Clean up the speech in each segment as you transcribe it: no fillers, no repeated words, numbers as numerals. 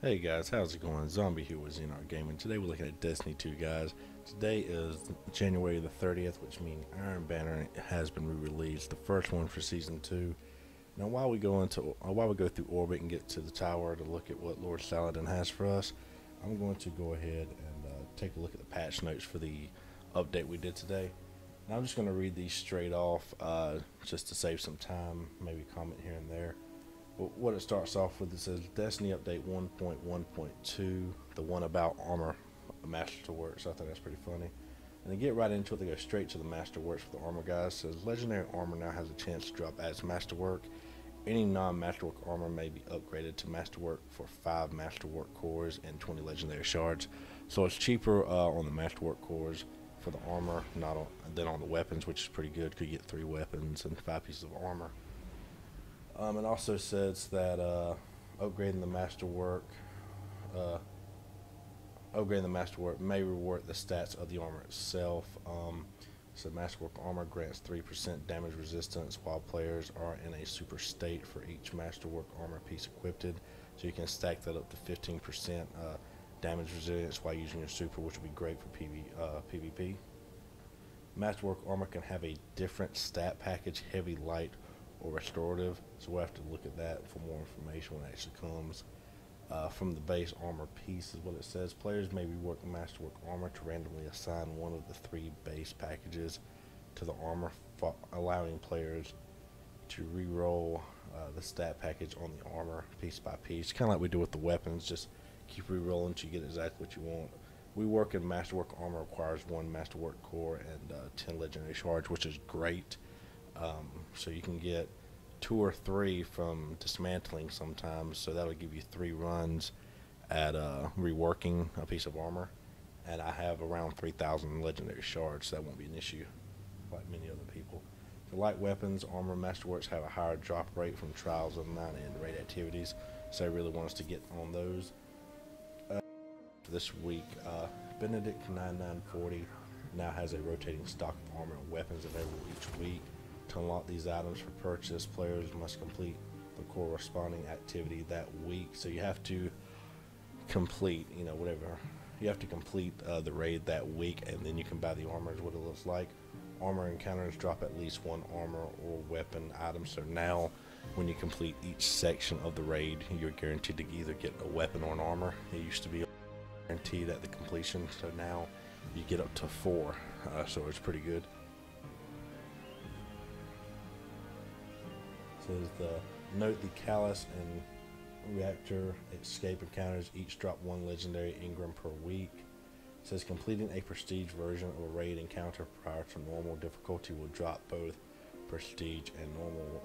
Hey guys, how's it going? Zombie here with Xenar Gaming. Today we're looking at Destiny 2, guys. Today is January the 30th, which means Iron Banner has been re-released, the first one for Season 2. Now while we go through orbit and get to the tower to look at what Lord Saladin has for us, I'm going to go ahead and take a look at the patch notes for the update we did today. Now I'm just going to read these straight off just to save some time, maybe comment here and there. But what it starts off with, it says Destiny Update 1.1.2, the one about armor masterwork. So I think that's pretty funny. And they get right into it. They go straight to the masterworks for the armor guys. It says legendary armor now has a chance to drop as masterwork. Any non-masterwork armor may be upgraded to masterwork for 5 masterwork cores and 20 legendary shards. So it's cheaper on the masterwork cores for the armor, not on, than on the weapons, which is pretty good. Could get 3 weapons and 5 pieces of armor. It also says that upgrading the masterwork, uh, may reward the stats of the armor itself. So masterwork armor grants 3% damage resistance while players are in a super state for each masterwork armor piece equipped. So you can stack that up to 15% damage resilience while using your super, which would be great for PvP. Masterwork armor can have a different stat package, heavy, light, or restorative, so we'll have to look at that for more information when it actually comes. From the base armor piece is what it says. Players may rework masterwork armor to randomly assign one of the 3 base packages to the armor, allowing players to re-roll the stat package on the armor piece by piece, kind of like we do with the weapons. Just keep re-rolling until you get exactly what you want. Rework in masterwork armor requires 1 masterwork core and 10 legendary shards, which is great. So you can get 2 or 3 from dismantling sometimes, so that'll give you 3 runs at reworking a piece of armor. And I have around 3,000 legendary shards, so that won't be an issue like many other people. For light weapons, armor masterworks have a higher drop rate from trials of 9 and raid activities, so I really want us to get on those. For this week, Benedict 9940 now has a rotating stock of armor and weapons available each week. To unlock these items for purchase, players must complete the corresponding activity that week. So you have to complete, whatever. You have to complete the raid that week, and then you can buy the armor is what it looks like. Armor encounters drop at least 1 armor or weapon item. So now when you complete each section of the raid, you're guaranteed to either get a weapon or an armor. It used to be guaranteed at the completion, so now you get up to 4. So it's pretty good. Says note the Callus and Reactor escape encounters each drop 1 legendary engram per week. It says completing a prestige version of a raid encounter prior to normal difficulty will drop both prestige and normal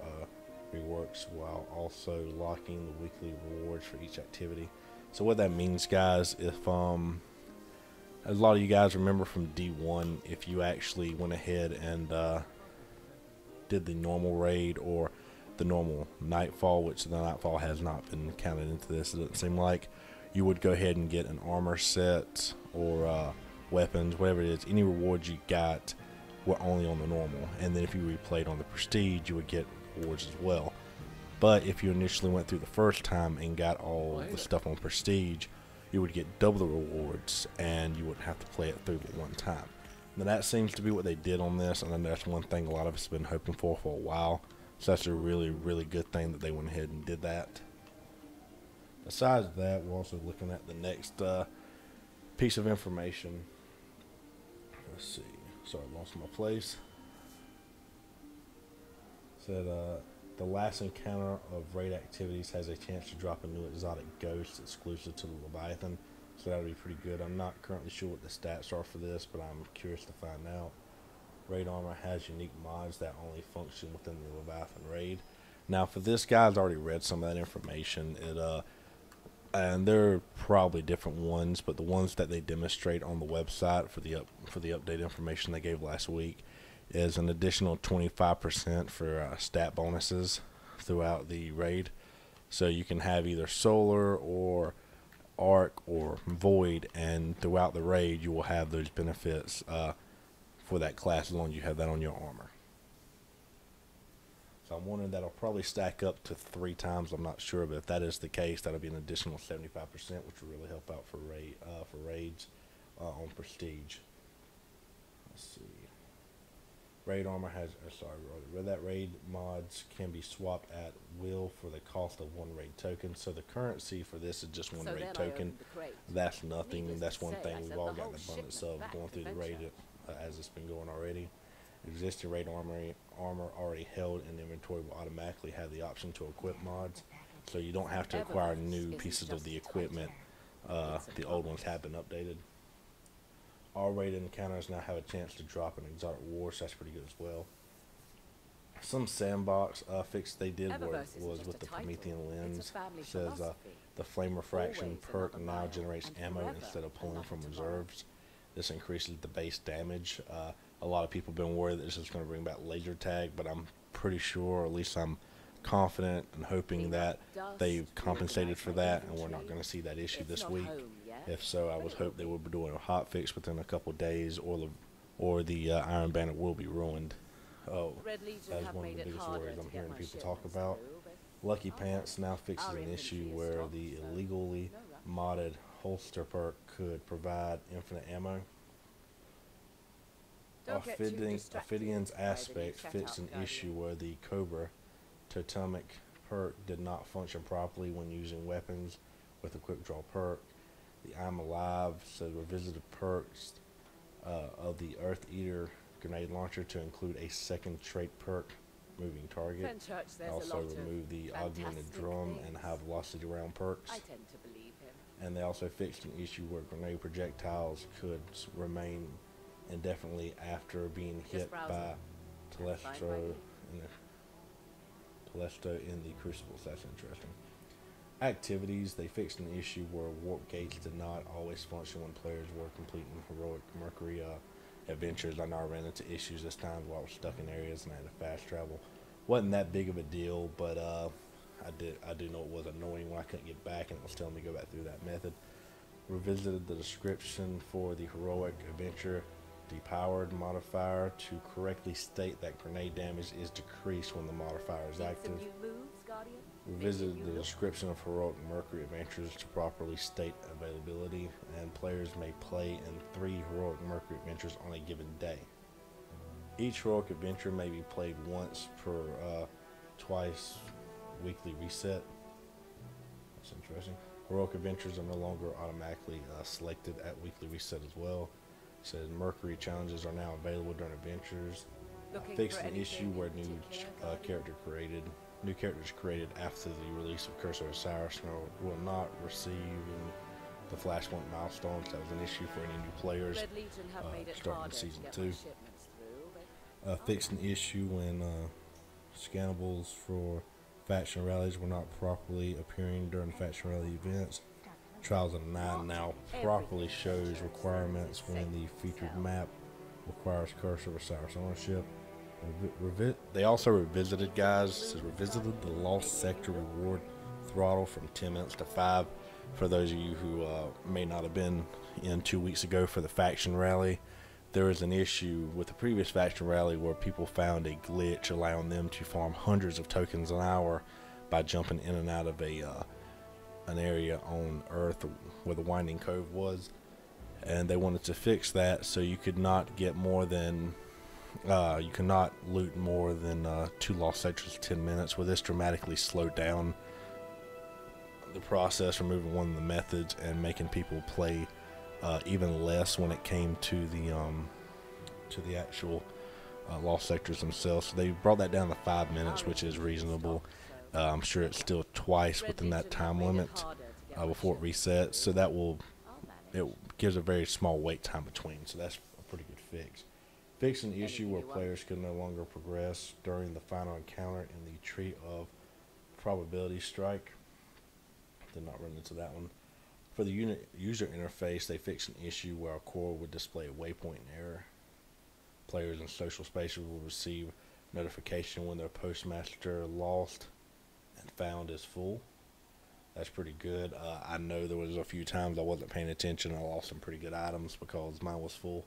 reworks while also locking the weekly rewards for each activity. So what that means, guys, if a lot of you guys remember from D1, if you actually went ahead and did the normal raid or the normal nightfall, which the nightfall has not been counted into this, it doesn't seem like, you would go ahead and get an armor set or weapons, whatever it is. Any rewards you got were only on the normal, and then if you replayed on the prestige, you would get rewards as well. But if you initially went through the first time and got all the stuff on prestige, you would get double the rewards, and you wouldn't have to play it through but one time. Now that seems to be what they did on this, and I know that's one thing a lot of us have been hoping for a while. So that's a really, really good thing that they went ahead and did that. Besides that, we're also looking at the next piece of information. Let's see. Sorry, I lost my place. Said the last encounter of raid activities has a chance to drop a new exotic ghost exclusive to the Leviathan. So that'll be pretty good. I'm not currently sure what the stats are for this, but I'm curious to find out. Raid armor has unique mods that only function within the Leviathan raid. Now for this, guys, I already read some of that information. And there are probably different ones, but the ones that they demonstrate on the website for the update information they gave last week is an additional 25% for stat bonuses throughout the raid. So you can have either solar or arc or void, and throughout the raid you will have those benefits for that class as long as you have that on your armor. So I'm wondering that'll probably stack up to 3 times. I'm not sure, but if that is the case, that'll be an additional 75%, which will really help out for raids on prestige. Let's see. Raid armor has, that raid mods can be swapped at will for the cost of 1 raid token. So the currency for this is just 1 raid token. That's nothing. That's one thing we've all gotten abundance of going through the raid as it's been going already. Existing raid armor already held in inventory will automatically have the option to equip mods. So you don't have to acquire new pieces of the equipment. The old ones have been updated. All rated encounters now have a chance to drop an exotic war, so that's pretty good as well. Some sandbox fix they did was with the Promethean lens. It says the flame refraction perk now generates ammo instead of pulling from reserves. This increases the base damage. A lot of people have been worried that this is going to bring back laser tag, but I'm pretty sure, or at least I'm confident and hoping that they've compensated for that and we're not going to see that issue this week. If so, I would hope they will be doing a hot fix within a couple of days, or the Iron Banner will be ruined. Oh, that's one of the biggest worries I'm hearing people talk about. Lucky Pants now fixes an issue where the illegally modded holster perk could provide infinite ammo. Ophidian's Aspect fixed an issue where the Cobra Totemic perk did not function properly when using weapons with a quick draw perk. The I'm Alive said revisited perks of the Earth Eater grenade launcher to include a second trait perk, moving target. Also remove the augmented drum and high velocity round perks. I tend to believe him. And they also fixed an issue where grenade projectiles could remain indefinitely after being hit by Telesto in the Crucible. So that's interesting. Activities, they fixed an issue where warp gates did not always function when players were completing heroic Mercury adventures. I know I ran into issues this time while I was stuck in areas and I had to fast travel. Wasn't that big of a deal, but I do know it was annoying when I couldn't get back and it was telling me to go back through that method. Revisited the description for the heroic adventure depowered modifier to correctly state that grenade damage is decreased when the modifier is active. Revisited the description of heroic Mercury adventures to properly state availability, and players may play in 3 heroic Mercury adventures on a given day. Each heroic adventure may be played once per twice weekly reset. That's interesting. Heroic adventures are no longer automatically selected at weekly reset as well. It says Mercury challenges are now available during adventures. Fixed an issue where new characters created after the release of Curse of Osiris will not receive the Flashpoint milestones. That was an issue for any new players starting season 2. Fixed an issue when scannables for faction rallies were not properly appearing during faction rally events. Trials of 9 now properly shows requirements when the featured map requires Curse of Osiris ownership. They also revisited, revisited the Lost Sector reward throttle from 10 minutes to 5. For those of you who may not have been in 2 weeks ago for the faction rally, there was an issue with the previous faction rally where people found a glitch allowing them to farm hundreds of tokens an hour by jumping in and out of an area on Earth where the Winding Cove was, and they wanted to fix that so you could not get more than you cannot loot more than 2 lost sectors in 10 minutes. Where this dramatically slowed down the process, removing one of the methods and making people play even less when it came to the actual lost sectors themselves. So they brought that down to 5 minutes, which is reasonable. I'm sure it's still twice within that time limit before it resets. So it gives a very small wait time between. So that's a pretty good fix. Fix an issue where players could no longer progress during the final encounter in the Tree of Probability Strike. Did not run into that one. For the user interface, they fixed an issue where a core would display a waypoint error. Players in social spaces will receive notification when their postmaster lost and found is full. That's pretty good. I know there was a few times I wasn't paying attention and I lost some pretty good items because mine was full.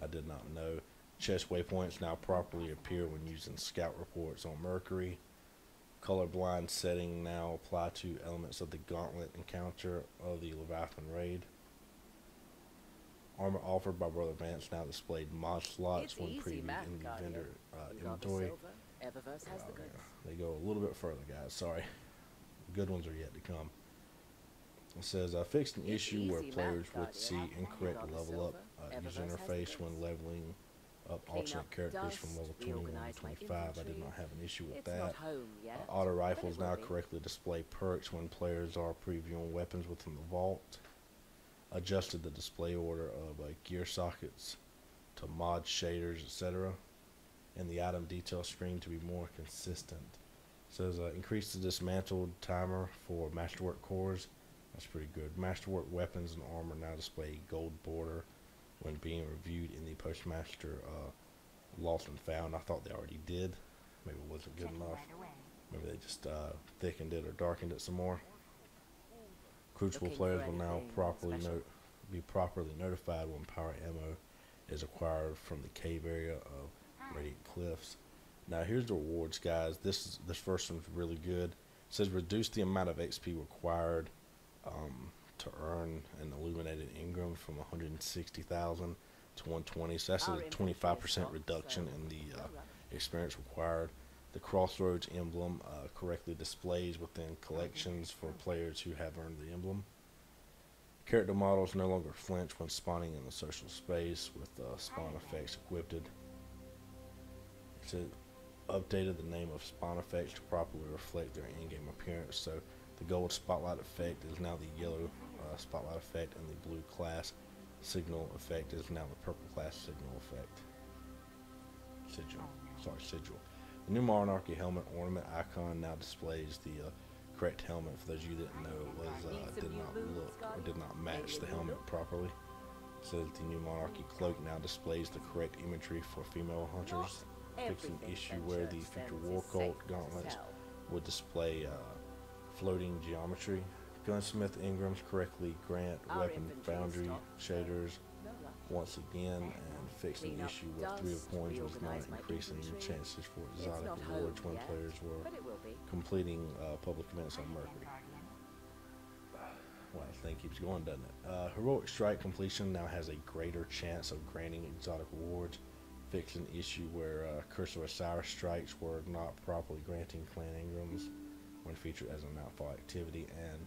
I did not know. Chest waypoints now properly appear when using scout reports on Mercury. Colorblind setting now apply to elements of the Gauntlet encounter of the Leviathan raid. Armor offered by Brother Vance now displayed mod slots when previewed in the vendor inventory. They go a little bit further, guys. Sorry. Good ones are yet to come. It says, fixed an issue where players would see incorrect level up user interface when leveling up alternate characters from level 21 to 25. I did not have an issue with that. Auto rifles now correctly display perks when players are previewing weapons within the vault. Adjusted the display order of gear sockets to mod shaders, etc. And the item detail screen to be more consistent. It says, increase the dismantled timer for Masterwork cores. That's pretty good. Masterwork weapons and armor now display gold border when being reviewed in the Postmaster Lost and Found. I thought they already did. Maybe it wasn't good enough. Maybe they just thickened it or darkened it some more. Crucible players will now be properly notified when power ammo is acquired from the cave area of Radiant Cliffs. Now here's the rewards, guys. This first one's really good. It says reduce the amount of XP required to earn an illuminated Engram from 160,000 to 120. So that's a 25% reduction in the experience required. The Crossroads emblem correctly displays within collections for players who have earned the emblem. Character models no longer flinch when spawning in the social space with spawn effects equipped. It said updated the name of spawn effects to properly reflect their in-game appearance. So the gold spotlight effect is now the yellow spotlight effect, and the blue class signal effect is now the purple class signal effect. Sigil. The new Monarchy helmet ornament icon now displays the correct helmet. For those of you that didn't know, it was did not look or did not match the helmet properly. It says the new Monarchy cloak now displays the correct imagery for female hunters. Fixed an issue where the future War Cult gauntlets would display floating geometry. Gunsmith Engrams correctly grant weapon foundry shaders once again, and fixed an issue where 3 of coins was not increasing the chances for exotic rewards when players were completing public events on Mercury. Well, the thing keeps going, doesn't it? Heroic Strike completion now has a greater chance of granting exotic rewards. Fixed an issue where Curse of Osiris strikes were not properly granting clan Engrams when featured as an outfall activity, and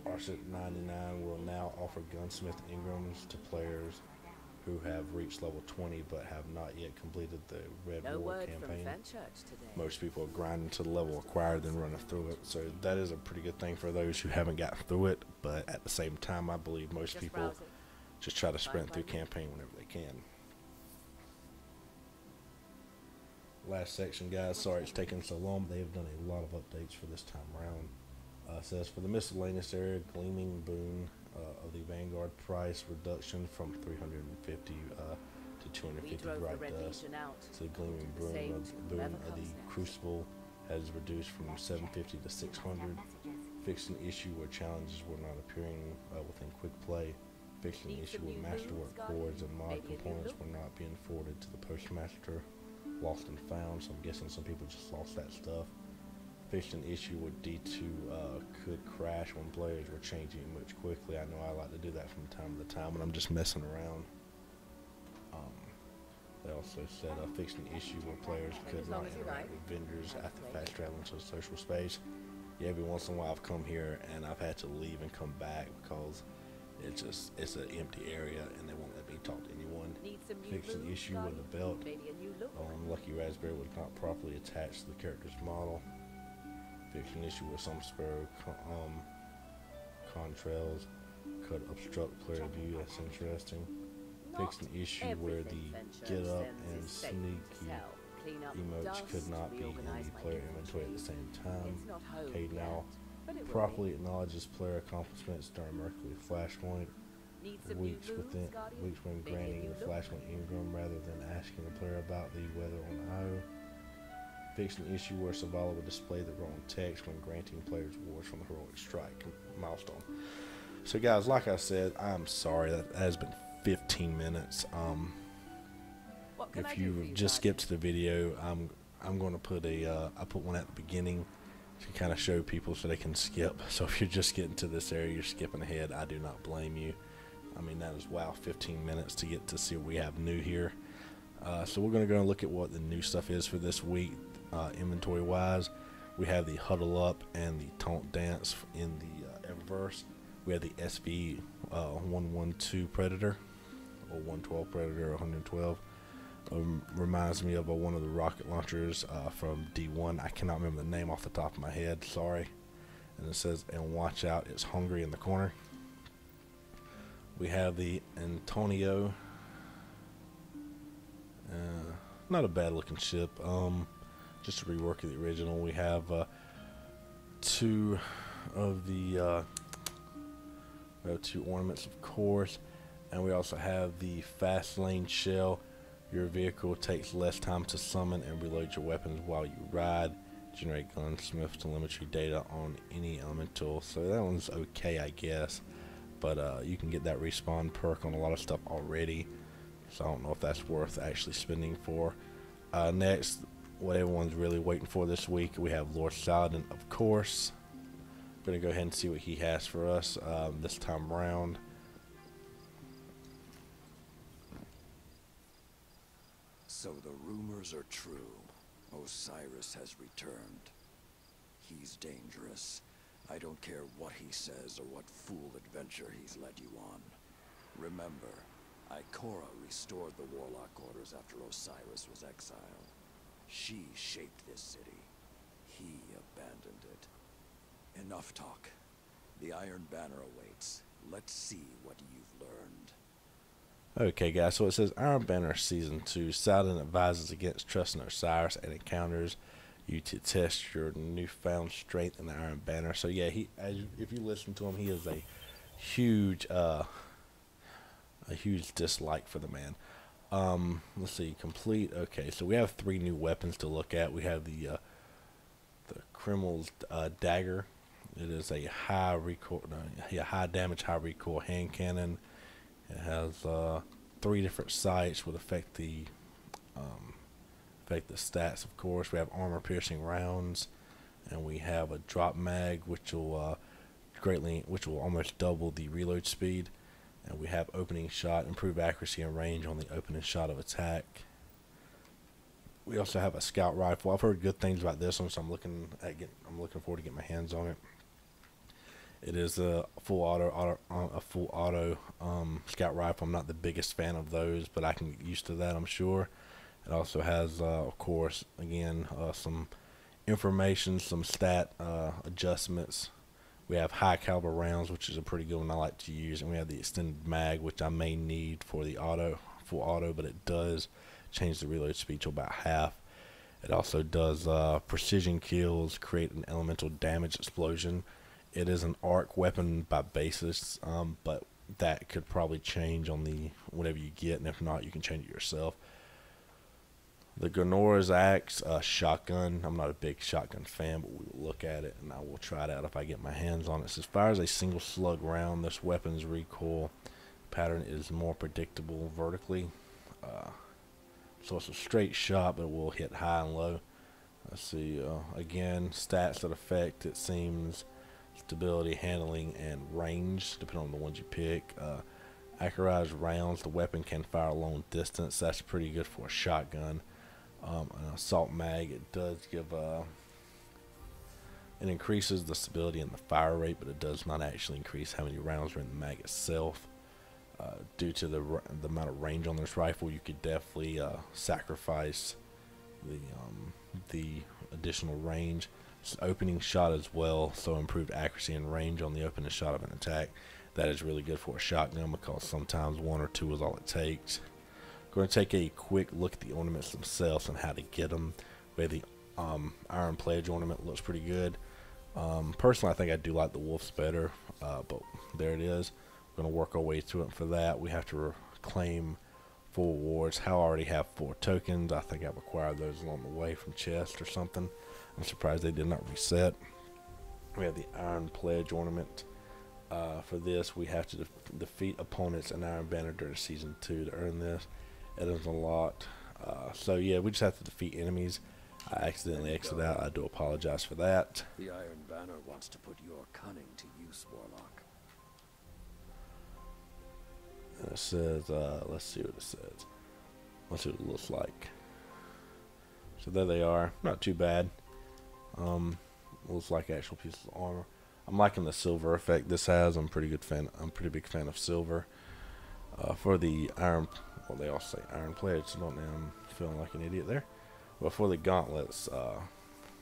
Arset 99 will now offer Gunsmith Engrams to players who have reached level 20 but have not yet completed the Red War campaign. Most people are grinding to the level acquired then running through it, so that is a pretty good thing for those who haven't gotten through it, but at the same time I believe most people just try to sprint through campaign whenever they can. Last section, guys, sorry it's taking so long, but they have done a lot of updates for this time around. Says for the miscellaneous area, Gleaming Boon of the Vanguard price reduction from 350 to 250 bright dust. So the Gleaming Boon of the Crucible has reduced from 750 to 600. Fixed an issue where challenges were not appearing within quick play. Fixed an issue where Masterwork cores and mod components were not being forwarded to the Postmaster Lost and Found, so I'm guessing some people just lost that stuff. Fixed an issue where D2 could crash when players were changing much quickly. I know I like to do that from time to time when I'm just messing around. They also said fixed an issue where players could not interact with vendors after fast traveling to a social space. Yeah, every once in a while I've come here and I've had to leave and come back because it's an empty area and they won't let me talk to anyone. Fixed an issue where the belt on Lucky Raspberry was not properly attached to the character's model. Fixed an issue where some Sparrow contrails could obstruct player view. That's interesting. Fixed an issue where the get up and sneaky emotes could not be in the player inventory at the same time. Okay, now properly acknowledges player accomplishments during Mercury Flashpoint. Weeks when granting the Flashpoint Engram rather than asking the player about the weather on Io. Fixed an issue where Zavala would display the wrong text when granting players awards from the Heroic Strike milestone. So guys, like I said, I'm sorry that has been 15 minutes. if you just skipped to the video, I'm going to put I put one at the beginning to kind of show people so they can skip. So if you're just getting to this area, you're skipping ahead, I do not blame you. I mean, that is, wow, 15 minutes to get to see what we have new here. So we're going to go and look at what the new stuff is for this week, inventory wise. We have the Huddle Up and the Taunt Dance in the Eververse. We have the SV 112 Predator, or 112 Predator, or 112. Reminds me of one of the rocket launchers from D1. I cannot remember the name off the top of my head, sorry. And it says, and watch out, it's hungry in the corner. We have the Antonio. Not a bad looking ship. Just a rework of the original. We have two of the two ornaments, of course, and we also have the Fast Lane Shell. Your vehicle takes less time to summon and reload your weapons while you ride. Generate gunsmith telemetry data on any elemental. So that one's okay, I guess, but you can get that respawn perk on a lot of stuff already, so I don't know if that's worth actually spending for. Next, what everyone's really waiting for this week, we have Lord Saladin, of course. I'm going to go ahead and see what he has for us this time around. So the rumors are true. Osiris has returned. He's dangerous. I don't care what he says or what fool adventure he's led you on. Remember, Ikora restored the Warlock Orders after Osiris was exiled. She shaped this city. He abandoned it. Enough talk. The Iron Banner awaits. Let's see what you've learned. Okay, guys, so it says Iron Banner Season 2. Saladin advises against trusting Osiris and encounters you to test your newfound strength in the Iron Banner. So yeah, if you listen to him, he is a huge dislike for the man. Let's see, complete. Okay, so we have 3 new weapons to look at. We have the Criminal's Dagger. It is a high damage, high recoil hand cannon. It has 3 different sights would affect the stats, of course. We have armor piercing rounds, and we have a drop mag, which will almost double the reload speed. And we have opening shot, improve accuracy and range on the opening shot of attack. We also have a scout rifle. I've heard good things about this one, so I'm looking forward to getting my hands on it. It is a full auto scout rifle. I'm not the biggest fan of those, but I can get used to that, I'm sure. It also has, of course, again, some information, some stat adjustments. We have high caliber rounds, which is a pretty good one I like to use, and we have the extended mag, which I may need for the full auto, but it does change the reload speed to about half. It also does precision kills, create an elemental damage explosion. It is an arc weapon by basis, but that could probably change on the whatever you get, and if not, you can change it yourself. The Gonora's Axe shotgun. I'm not a big shotgun fan, but we will look at it, and I will try it out if I get my hands on it. It says fires a single slug round. This weapon's recoil pattern is more predictable vertically. So it's a straight shot, but it will hit high and low. Let's see. Again, stats that affect, it seems, stability, handling, and range, depending on the ones you pick. Accurized rounds. The weapon can fire a long distance. That's pretty good for a shotgun. An assault mag, it does give it increases the stability and the fire rate, but it does not actually increase how many rounds are in the mag itself. Due to the amount of range on this rifle, you could definitely sacrifice the additional range. It's opening shot as well, so improved accuracy and range on the opening shot of an attack. That is really good for a shotgun because sometimes 1 or 2 is all it takes. Going to take a quick look at the ornaments themselves and how to get them. We have the Iron Pledge ornament, looks pretty good. Personally, I think I do like the Wolf's better, but there it is. We're going to work our way through it. For that, we have to claim 4 awards. How I already have 4 tokens. I think I've acquired those along the way from chest or something. I'm surprised they did not reset. We have the Iron Pledge ornament. For this, we have to defeat opponents in Iron Banner during Season 2 to earn this. It is a lot. So yeah, we just have to defeat enemies. I accidentally exited out. I do apologize for that. The Iron Banner wants to put your cunning to use, Warlock. And it says, let's see what it says. Let's see what it looks like. So there they are. Not too bad. Looks like actual pieces of armor. I'm liking the silver effect this has. I'm a pretty big fan of silver. For the iron, well, they all say iron plates. Don't know, I'm feeling like an idiot there. But for the gauntlets,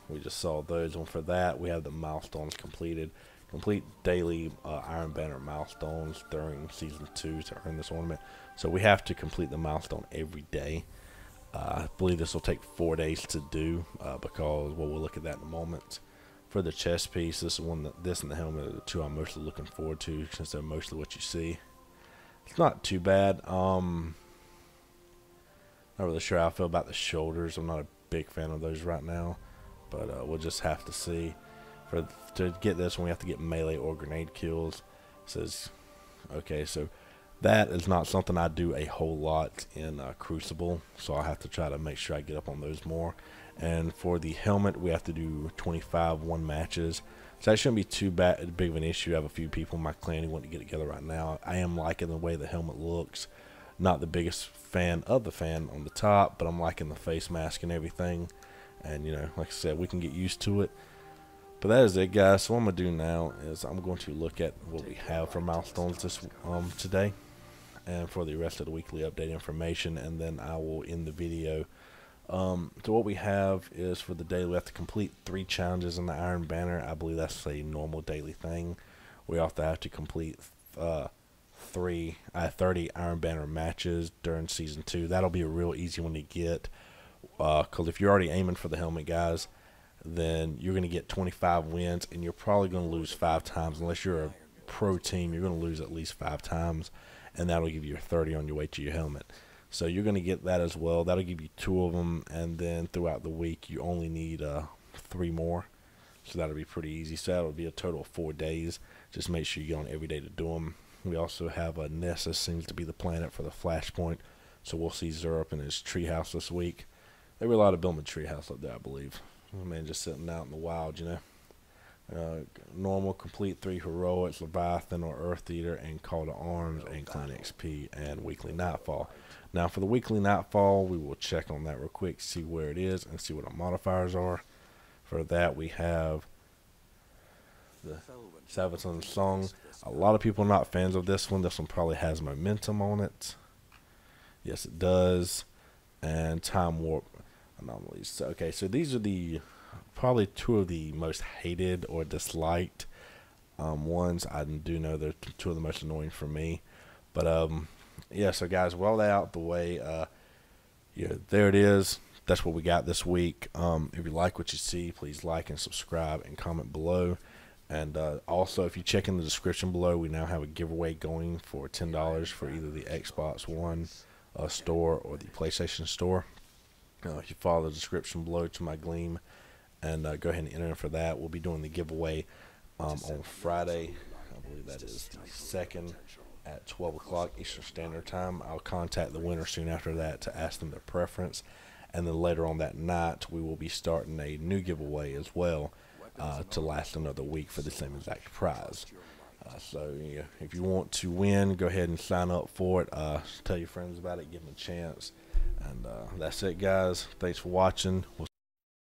we just saw those. And for that, we have the milestones completed. Complete daily Iron Banner milestones during Season 2 to earn this ornament. So we have to complete the milestone every day. I believe this will take 4 days to do because, well, we'll look at that in a moment. For the chest piece, this and the helmet are the two I'm mostly looking forward to since they're mostly what you see. It's not too bad. Not really sure how I feel about the shoulders. I'm not a big fan of those right now, but we'll just have to see. To get this one, we have to get melee or grenade kills. It says, okay, so that is not something I do a whole lot in Crucible, so I'll have to try to make sure I get up on those more. And for the helmet, we have to do 25 one matches. So that shouldn't be too big of an issue. I have a few people in my clan who want to get together right now. I am liking the way the helmet looks. Not the biggest fan of the fan on the top, but I'm liking the face mask and everything. And, you know, like I said, we can get used to it. But that is it, guys. So what I'm going to do now is I'm going to look at what we have for milestones today. And for the rest of the weekly update information. And then I will end the video. So what we have is for the day, we have to complete 3 challenges in the Iron Banner. I believe that's a normal daily thing. We also have to complete 30 Iron Banner matches during Season 2. That'll be a real easy one to get. Because if you're already aiming for the helmet, guys, then you're going to get 25 wins, and you're probably going to lose 5 times. Unless you're a pro team, you're going to lose at least 5 times, and that'll give you your 30 on your way to your helmet. So you're going to get that as well. That'll give you 2 of them, and then throughout the week, you only need 3 more. So that'll be pretty easy. So that'll be a total of 4 days. Just make sure you get on every day to do them. We also have Nessus seems to be the planet for the Flashpoint. So we'll see Xur up in his treehouse this week. They were allowed to build a treehouse up there, I believe. Man, just sitting out in the wild, you know. Normal, complete 3 heroics, Leviathan or Earth Eater, and Call to Arms, and Clan XP, and Weekly Nightfall. Now, for the Weekly Nightfall, we will check on that real quick, see where it is, and see what our modifiers are. For that, we have the Savathun Song. A lot of people are not fans of this one. This one probably has momentum on it. Yes, it does. And Time Warp anomalies. So, okay, so these are probably 2 of the most hated or disliked ones. I do know they're 2 of the most annoying for me. But yeah, so guys, with all that out the way, yeah, there it is. That's what we got this week. If you like what you see, please like and subscribe and comment below. And also, if you check in the description below, we now have a giveaway going for $10 for either the Xbox One store or the PlayStation store. If you follow the description below to my Gleam and go ahead and enter for that, we'll be doing the giveaway on Friday. I believe that is the 2nd at 12 o'clock Eastern Standard Time. I'll contact the winner soon after that to ask them their preference. And then later on that night, we will be starting a new giveaway as well to last another week for the same exact prize. So yeah, if you want to win, go ahead and sign up for it. Tell your friends about it, give them a chance. And that's it, guys. Thanks for watching. We'll